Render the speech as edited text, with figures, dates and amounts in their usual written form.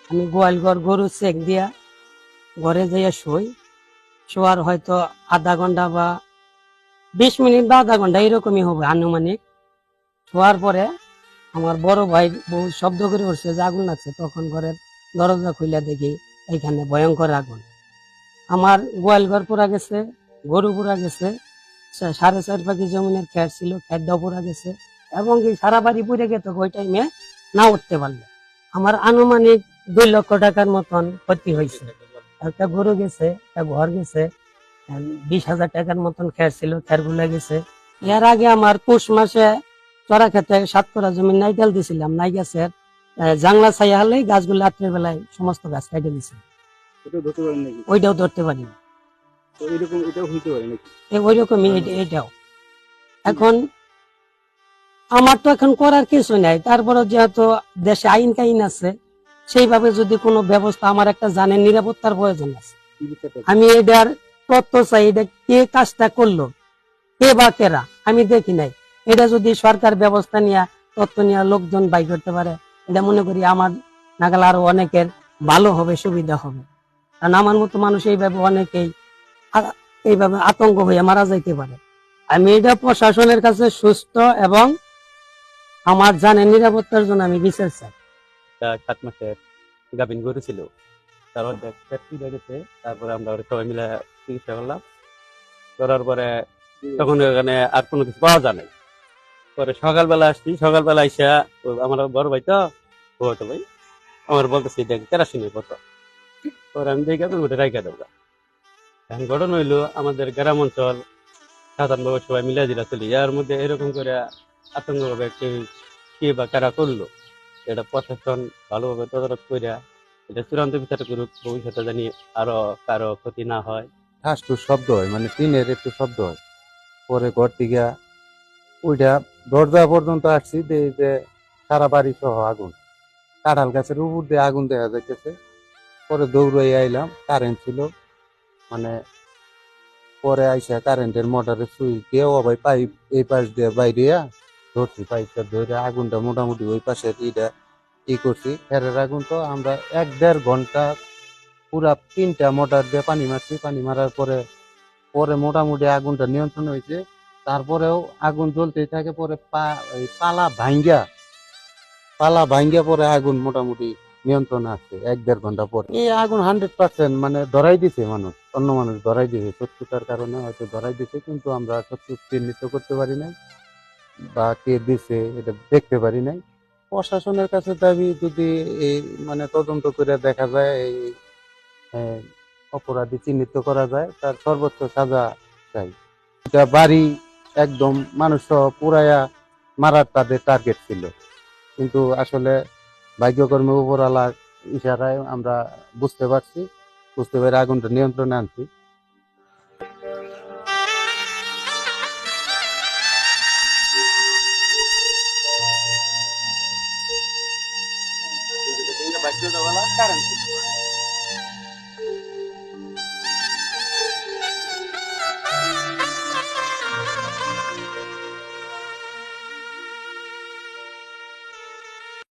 আমি গোয়াল ঘর গরু চেক দিয়া ঘরে যাইয়া শোয়ার হয়তো আধা ঘন্টা বা 20 মিনিট বা আধা ঘন্টা এরকমই হবে আনুমানিক। শোয়ার পরে আমার বড় ভাই বহু শব্দ করে উঠছে যে আগুন লাগছে, তখন ঘরের দরজা খুলে দেখি এখানে ভয়ঙ্কর আগুন। আমার গোয়াল ঘর পুরা গেছে, গরু পুরা গেছে, 4.5 পাখি জমিনের খের ছিল, খেরটাও পুরা গেছে, এবং কি সারা বাড়ি পুড়ে গেত ওই টাইমে না উঠতে পারলে। আমার আনুমানিক 2 লক্ষ টাকার মতন ক্ষতি হয়েছে। একটা গরু গেছে, একটা ঘর গেছে, 20,000 টাকার মতন খের ছিল, খের গুলা গেছে। এর আগে আমার পৌষ মাসে চড়া খেতে 7 করা জমি নাইকেল দিছিলাম, নাই গাছের জাংলা ছাইয়া হলে গাছগুলো রাত্রের বেলায় সমস্ত গাছ কেটে দিছে, ওইটাও ধরতে পারি না। ওইরকমই এটাও। এখন আমার তো এখন করার কিছু নাই, তারপরে যেহেতু দেশে আইন কাইন আছে, সেইভাবে যদি কোনো ব্যবস্থা, আমার একটা জানের নিরাপত্তার প্রয়োজন আছে। আমি এটার তথ্য চাই, এটা কে কাজটা করলো, কে বা কেরা, আমি দেখি নাই। এটা যদি সরকার ব্যবস্থা নিয়ে তথ্য নিয়ে লোকজন বাই করতে পারে, এটা মনে করি আমার নাগাল আরো অনেকের ভালো হবে, সুবিধা হবে। কারণ আমার মতো মানুষ এইভাবে অনেকেই এইভাবে আতঙ্ক হয়ে মারা যাইতে পারে। আমি এটা প্রশাসনের কাছে সুস্থ এবং আমার জানের নিরাপত্তার জন্য আমি বিচার চাই। 7 মাসের গাভিন গরু ছিল, তারপর গেছে, তারপরে আমরা সবাই মিলে চিকিৎসা করলাম। করার পরে তখন ওখানে আর কোনো কিছু পাওয়া যায় নাই। পরে সকালবেলা আসছি, সকালবেলা আইসা আমার বড় ভাই তো হতো ভাই আমার বলতেছি দেখ কেরাসিনের কত, পরে আমি দেখে উঠে রাইখা দেবো। এখন ঘটনা হইলো আমাদের গ্রাম অঞ্চল সাধারণভাবে সবাই মিলে দিলা চলি, এর মধ্যে এরকম করে আতঙ্কভাবে কে বা কারা করলো, এটা প্রশাসন ভালোভাবে তদারক করিয়া এটা চূড়ান্ত বিচার করুক, ভবিষ্যতে জানি আরো কারো ক্ষতি না হয়। একটু শব্দ হয়, মানে টিনের একটু শব্দ হয়। পরে ঘর থেকে ওইটা দরজা পর্যন্ত আসছি, যে সারা বাড়ি সহ আগুন, কাঁঠাল গাছের উপর দিয়ে আগুন দেখা যাইতেছে। পরে দৌড়াই আইলাম, কারেন্ট ছিল, মানে পরে আইসা কারেন্টের মোটরের সুইচ দিয়ে ভাই পাইপ এই পাশ দিয়ে বাইরিয়া ধরছি, পাইপটা ধরে আগুনটা মোটামুটি ওই পাশের করছি। ফেরের আগুন তো আমরা 1-1.5 ঘন্টা পুরা 3টা মোটর দিয়ে পানি মারছি। পানি মারার পরে পরে মোটামুটি আগুনটা নিয়ন্ত্রণ হয়েছে। তারপরেও আগুন জ্বলতেই থাকে। পরে পালা ভাঙ্গা পরে আগুন মোটামুটি নিয়ন্ত্রণে আসছে 1-1.5 ঘন্টা পরে। এই আগুন 100% মানে ধরাই দিছে মানুষ, অন্য মানুষ ধরাই দিছে, শত্রুতার কারণে হয়তো ধরাই দিছে, কিন্তু আমরা শত্রু চিহ্নিত করতে পারি নাই বা কে দিছে এটা দেখতে পারি নাই। প্রশাসনের কাছে দাবি, যদি এই মানে তদন্ত করে দেখা যায়, এই অপরাধী চিহ্নিত করা যায়, তার সর্বোচ্চ সাজা চাই। এটা বাড়ি একদম মানুষ পুরাইয়া মারার তাদের টার্গেট ছিল, কিন্তু আসলে ভাগ্যকর্মে উপরওয়ালার ইশারায় আমরা বুঝতে পেরে আগুনটা নিয়ন্ত্রণে আনছি। কারেন্ট